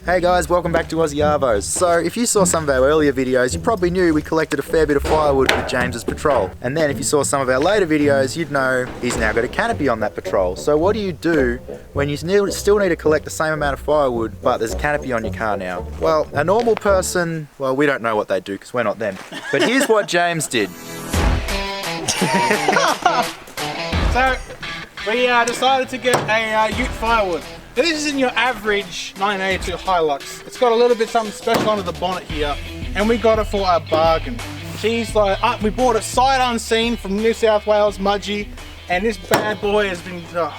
Hey guys, welcome back to Aussie Arvos. So if you saw some of our earlier videos, you probably knew we collected a fair bit of firewood with James's patrol. And then if you saw some of our later videos, you'd know he's now got a canopy on that patrol. So what do you do when you still need to collect the same amount of firewood, but there's a canopy on your car now? Well, a normal person, well, we don't know what they do because we're not them. But here's what James did. So we decided to get a ute firewood. Now, this isn't your average 1982 Hilux. It's got a little bit something special under the bonnet here, and we got it for a bargain. She's like, we bought it sight unseen from New South Wales Mudgee, and this bad boy has been done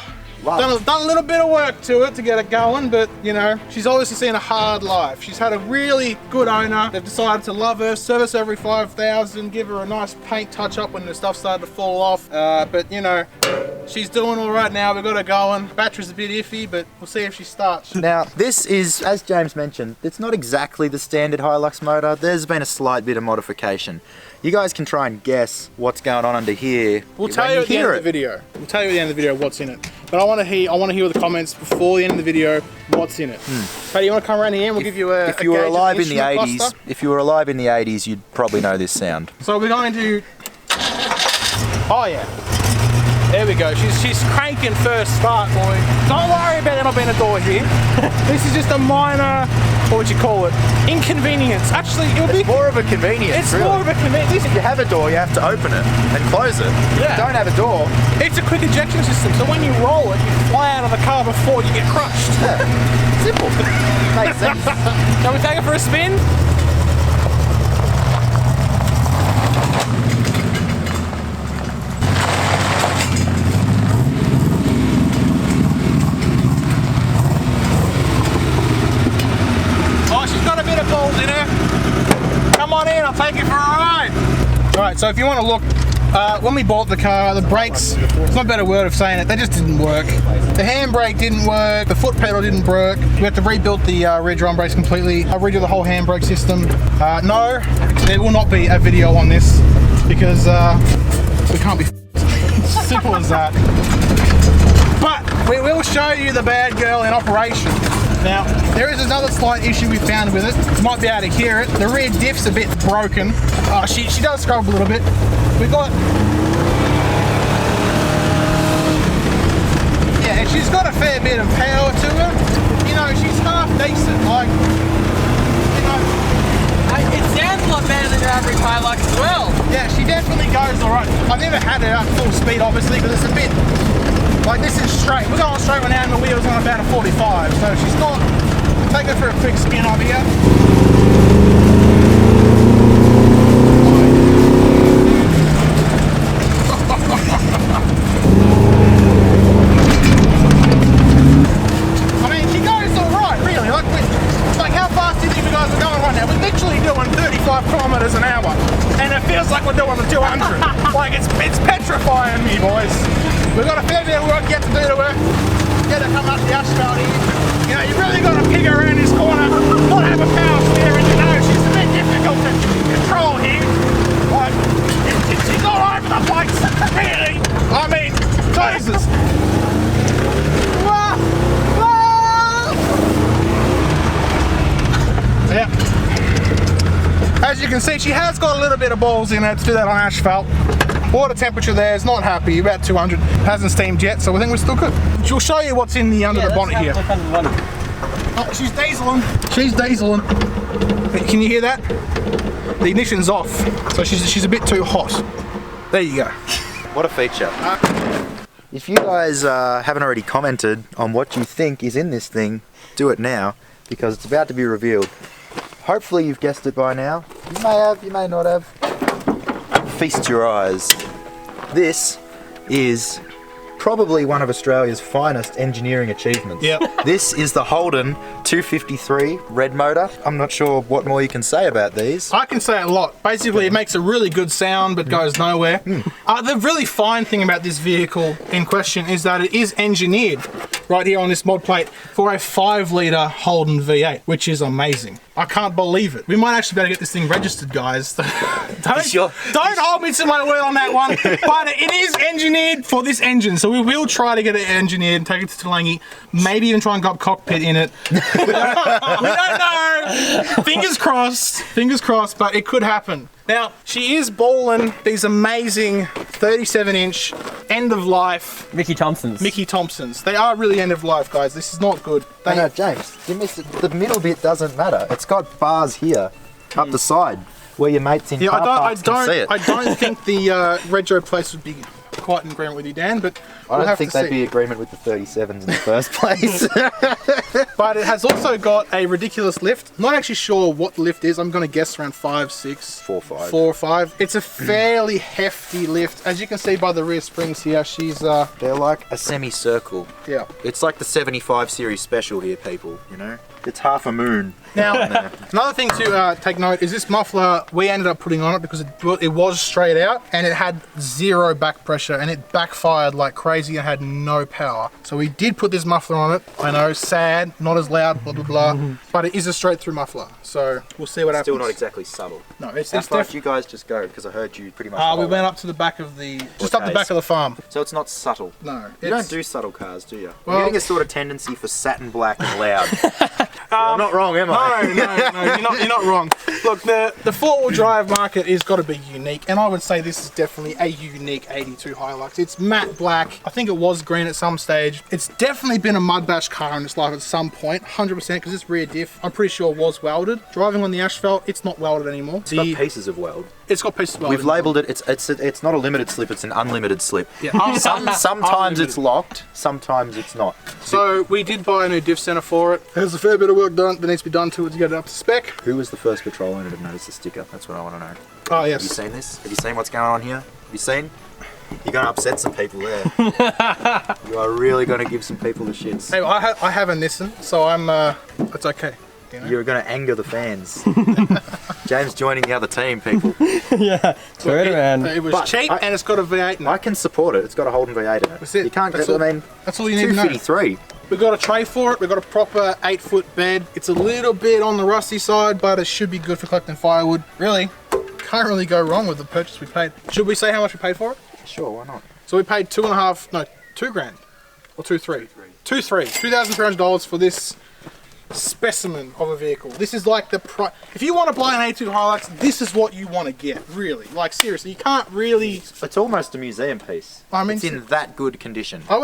a little bit of work to it to get it going, but you know, she's obviously seen a hard life. She's had a really good owner. They've decided to love her, service every 5,000, give her a nice paint touch up when the stuff started to fall off. But you know, she's doing all right now. We've got her going. Battery's a bit iffy, but we'll see if she starts. Now, this is, as James mentioned, it's not exactly the standard Hilux motor. There's been a slight bit of modification. You guys can try and guess what's going on under here. We'll tell you at the end of the video. We'll tell you at the end of the video what's in it. But I want to hear the comments before the end of the video what's in it. Paddy, you want to come around here and we'll give you a If you were alive in the instrument 80s, cluster? if you were alive in the 80s, you'd probably know this sound. So we're going to. Oh yeah. There we go. She's cranking first start, boy. Don't worry about there not being a door here. This is just a minor, what would you call it? Inconvenience. Actually, it'll be More of a convenience, It's really. more of a convenience. If you have a door, you have to open it and close it. Yeah. If you don't have a door, It's a quick ejection system, so when you roll it, you fly out of the car before you get crushed. simple. Makes sense. Shall we take it for a spin? Oh, she's got a bit of balls in her. Come on in, I'll take you for a ride. Alright, so if you want to look, when we bought the car, the brakes, it's not a better word of saying it, they just didn't work. The handbrake didn't work, the foot pedal didn't work. We had to rebuild the rear drum brakes completely, redo the whole handbrake system. No, there will not be a video on this because we can't be simple as that. But we will show you the bad girl in operation. Now, there is another slight issue we found with it. You might be able to hear it. The rear diff's a bit broken. She does scrub a little bit. We've got... Yeah, and she's got a fair bit of power to her. You know, she's half decent. Like, you know... It sounds a lot better than your average Hilux as well. Yeah, she definitely goes alright. I've never had her at full speed, obviously, because it's a bit... Like, this is straight. We're going straight when out and the wheel's on about a 45, so she's not... Take her for a quick spin up here. I mean, she goes alright, really. Like, how fast do you think you guys are going right now? We're literally doing 35 kilometers an hour, and it feels like we're doing the 200. Like, it's petrifying me, boys. We've got a fair bit of work yet to do to her. Get her come up the asphalt here. You know, you really got to pig her around this corner, not have a power steering. You know, she's a bit difficult to control here. Like, she's all over the place, really. I mean, Jesus. Yeah. As you can see, she has got a little bit of balls in her to do that on asphalt. Water temperature there is not happy, about 200. Hasn't steamed yet, so I think we're still good. She'll show you what's in the under the bonnet here. Oh, she's dieseling. She's dieseling. Can you hear that? The ignition's off, so she's a bit too hot. There you go. What a feature. If you guys haven't already commented on what you think is in this thing, do it now, because it's about to be revealed. Hopefully you've guessed it by now. You may have, you may not have. Feast your eyes. This is probably one of Australia's finest engineering achievements. Yep. This is the Holden 253 red motor. I'm not sure what more you can say about these. I can say a lot. Basically, it makes a really good sound but goes nowhere. The really fine thing about this vehicle in question is that it is engineered right here on this mod plate for a 5-litre Holden V8, which is amazing. I can't believe it. We might actually better get this thing registered, guys. Don't hold me to my word on that one. But it is engineered for this engine, so we will try to get it engineered and take it to Tulangi. Maybe even try and go up cockpit in it. We don't know. Fingers crossed, but it could happen. Now, she is balling these amazing 37-inch end of life Mickey Thompsons. Mickey Thompsons. They are really end of life, guys. This is not good. They No, James, you missed it. The middle bit doesn't matter. It's got bars here, up the side, where your mates in car parks can see it. I don't think the retro place would be quite in agreement with you, Dan, but I we'll don't think they'd see. be in agreement with the 37s in the first place. But it has also got a ridiculous lift. Not actually sure what the lift is. I'm going to guess around 5, 6, 4, 5. 4 or 5. It's a fairly hefty lift. As you can see by the rear springs here, she's They're like a semicircle. yeah. It's like the 75 series special here, people, you know? It's half a moon. Now, another thing to take note is this muffler we ended up putting on it because it was straight out and it had 0 back pressure and it backfired like crazy and had no power. So we did put this muffler on it. I know, sad, not as loud, blah blah blah, but it is a straight through muffler. So we'll see what happens. Still not exactly subtle. No, it's How far did definitely. you guys just go? Because I heard you pretty much. We follow. went up to the back of just up the case? back of the farm. So it's not subtle. No, You don't do subtle cars, do you? Well- You're getting a sort of tendency for satin black and loud. I'm not wrong, am I? No, you're not wrong. Look, the four-wheel drive market has got to be unique, and I would say this is definitely a unique 82 Hilux. It's matte black. I think it was green at some stage. It's definitely been a mud bash car in its life at some point, 100%, because this rear diff, I'm pretty sure, was welded. Driving on the asphalt, it's not welded anymore. It's got pieces of weld. It's got pieces of welded. We've labelled it. It's not a limited slip. It's an unlimited slip. Yeah. Sometimes it's locked. Sometimes it's not. So we did buy a new diff center for it. There's a fair bit of work done that needs to be done to it to get it up to spec. Who was the first patrol owner to notice the sticker? That's what I want to know. Oh Have you yes. seen this? Have you seen what's going on here? Have you seen? You're going to upset some people there. You are really going to give some people the shits. Hey, I have a Nissan, so I'm. It's okay. You know? You're going to anger the fans. James joining the other team, people. Yeah, turn around. It was But cheap I- and it's got a V8 in it. I can support it. It's got a Holden V8 in it. That's it. You can't That's get. all- I mean, That's all you need to know. 253. We've got a tray for it. We've got a proper 8-foot bed. It's a little bit on the rusty side, but it should be good for collecting firewood. Really, can't really go wrong with the purchase we paid. Should we say how much we paid for it? Sure, why not? So we paid $2,500, no, $2,000 or 2,300. $2,300 for this specimen of a vehicle. This is like the price. If you want to buy an A2 Hilux, this is what you want to get. Really, like seriously, you can't really. It's almost a museum piece. I mean, it's in that good condition. I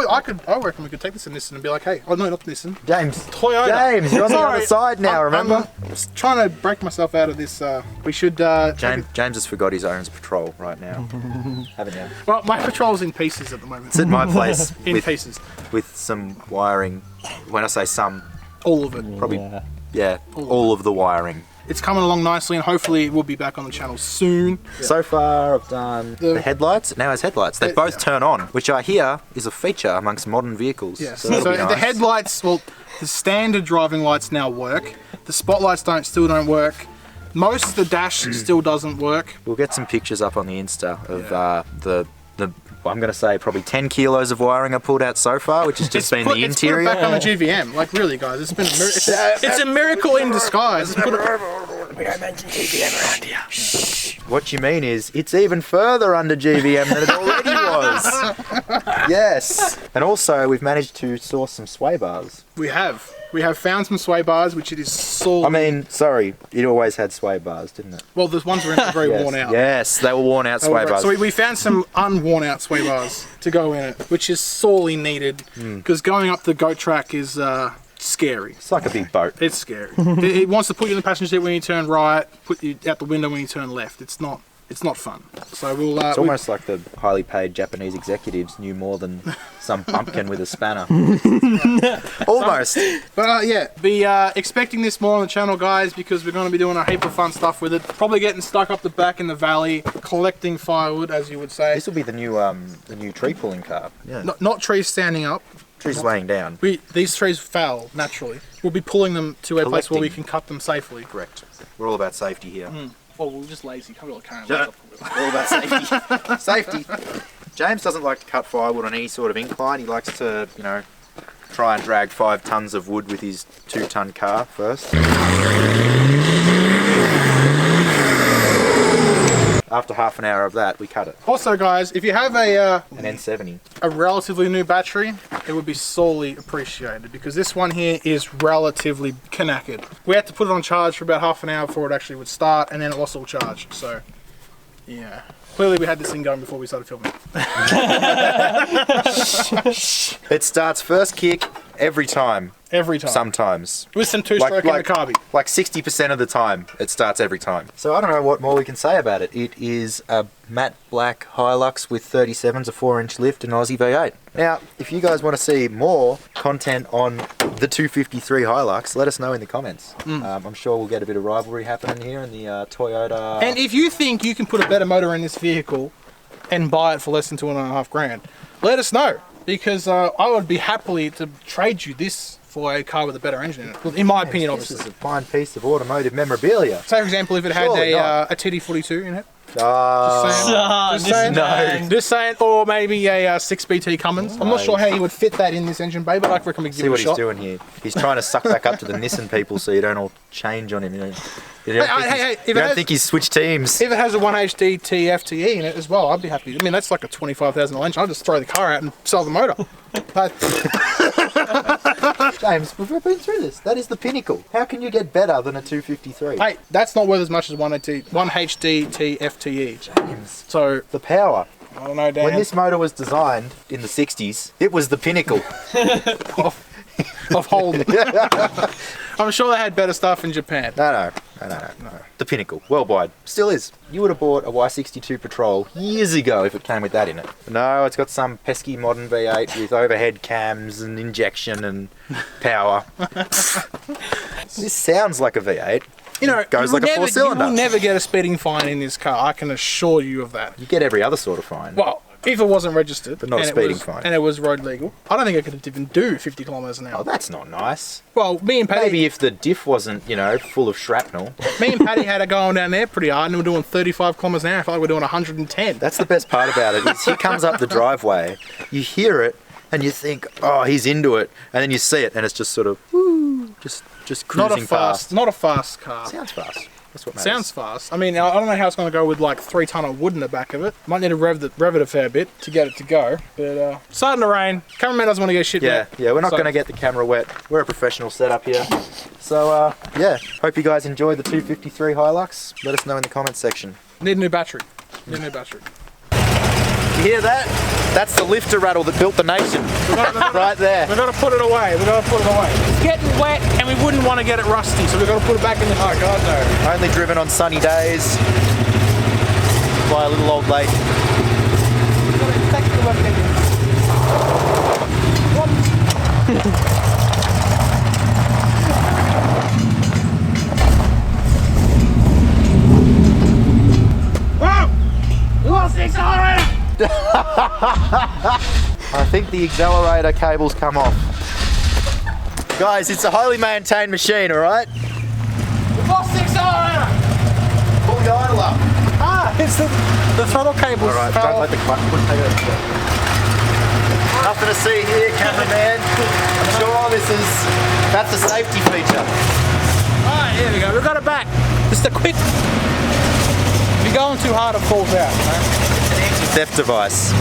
reckon we could take this in Nissan and be like, hey, oh no, not Nissan. James, Toyota. James, you're on the Sorry, other side now. Remember? I'm just trying to break myself out of this. We should. James has forgot his owns patrol right now. Haven't you? Well, my patrol's in pieces at the moment. It's at my place In pieces. with some wiring. When I say some, All of it. probably yeah, all of the wiring. It's coming along nicely, and hopefully it will be back on the channel soon. So far, I've done the headlights. It now has headlights. They both turn on, which I hear is a feature amongst modern vehicles. Yeah. So, So, that'll be the nice. headlights, well, the standard driving lights now work. The spotlights still don't work. Most of the dash still doesn't work. We'll get some pictures up on the Insta of the I'm going to say probably 10 kilos of wiring I pulled out so far, which has just been the It's put it interior. back on the GVM. Like really, guys, it's been it's a miracle in disguise. It's put it, We don't mention GVM around here. What you mean is, it's even further under GVM than it already was. Yes. And also, we've managed to source some sway bars. we have found some sway bars, which it is sore. I mean, sorry, it always had sway bars, didn't it? well, the ones were very Yes. worn out. Yes, they were worn out sway bars. So we found some unworn out sway bars to go in it, which is sorely needed because going up the goat track is scary. It's like a big boat. It's scary. it wants to put you in the passenger seat when you turn right, put you out the window when you turn left. It's not fun. So we'll. It's almost like the highly paid Japanese executives knew more than some pumpkin with a spanner. Almost. But yeah, be expecting this more on the channel, guys, because we're going to be doing a heap of fun stuff with it. Probably getting stuck up the back in the valley, collecting firewood, as you would say. This will be the new tree pulling car. Yeah. Not trees standing up. Trees laying down. These trees fell naturally. We'll be pulling them to a place where we can cut them safely. Correct. We're all about safety here. Well, we're just lazy. Can't really carry Yeah. them. All about safety. Safety. James doesn't like to cut firewood on any sort of incline. He likes to, try and drag 5 tons of wood with his 2-ton car first. after half an hour of that, we cut it. Also, guys, if you have a An N70. relatively new battery, it would be sorely appreciated because this one here is relatively knackered. We had to put it on charge for about half an hour before it actually would start, and then it lost all charge. So, yeah. Clearly, we had this thing going before we started filming. It starts first kick every time. Every time. Sometimes. With some two-stroke in the carby. Like 60% of the time, it starts every time. So I don't know what more we can say about it. It is a matte black Hilux with 37s, a 4-inch lift, and Aussie V8. Now, if you guys want to see more content on the 253 Hilux, let us know in the comments. I'm sure we'll get a bit of rivalry happening here in the Toyota. And if you think you can put a better motor in this vehicle and buy it for less than $2,500, let us know. Because I would be happily to trade you this for a car with a better engine in it. Well, in my opinion, This obviously. is a fine piece of automotive memorabilia. Say, for example, if it had Surely not. a TD42 in it. Ah, Just saying. no. Just saying. Or maybe a 6BT Cummins. I'm not sure how you would fit that in this engine bay, but I reckon we can give see it a what shot. he's doing here. He's trying to suck back up to the Nissan people so you don't all change on him. You don't think he's switched teams. If it has a 1HDT FTE in it as well, I'd be happy. I mean, that's like a $25,000 engine. I'll just throw the car out and sell the motor. James, we've been through this. That is the pinnacle. How can you get better than a 253? Hey, that's not worth as much as 1HDT FTE. James, So, the power. I don't know, Dan. When this motor was designed in the 60s, it was the pinnacle. of Holden. I'm sure they had better stuff in Japan. No. The pinnacle, worldwide. Still is. You would have bought a Y62 Patrol years ago if it came with that in it. No, it's got some pesky modern V8 with overhead cams and injection and power. This sounds like a V8. You know, Goes like a 4-cylinder. You will never get a speeding fine in this car. I can assure you of that. You get every other sort of fine. Well, if it wasn't registered, But not a and speeding it was, fine. and it was road legal, I don't think I could even do 50 kilometres an Oh, hour. that's not nice. Well, me and Paddy, Maybe if the diff wasn't, full of shrapnel. me and Paddy had it going down there pretty hard, and we're doing 35 kilometres an hour. I feel like we're doing 110. That's the best part about it. Is he comes up the driveway, you hear it, and you think, oh, he's into it, and then you see it, and it's just sort of, woo, just Not cruising a fast, past. not a fast car. Sounds fast. That's what matters. Sounds fast. I mean, I don't know how it's going to go with like 3 ton of wood in the back of it. Might need to rev it a fair bit to get it to go. But starting to rain. Cameraman doesn't want to get shit Yeah, wet. we're not So- going to get the camera wet. We're a professional setup here. So, hope you guys enjoyed the 253 Hilux. Let us know in the comments section. Need a new battery. Need a new battery. You hear that? That's the lifter rattle that built the nation. Right there. We've got to put it away. We've got to put it away. It's getting wet and we wouldn't want to get it rusty, so we've got to put it back in the... Oh, God, no. Only driven on sunny days by a little old lady. I think the accelerator cable's come off. Guys, it's a highly maintained machine, alright? We've lost the accelerator! Pull the idle up. It's the throttle cables. Alright, don't let the clutch push take it. Nothing to see here, cameraman. I'm sure that's a safety feature. Alright, here we go. We've got it back. Just a quick... If you're going too hard, it falls out. It's an anti-theft device.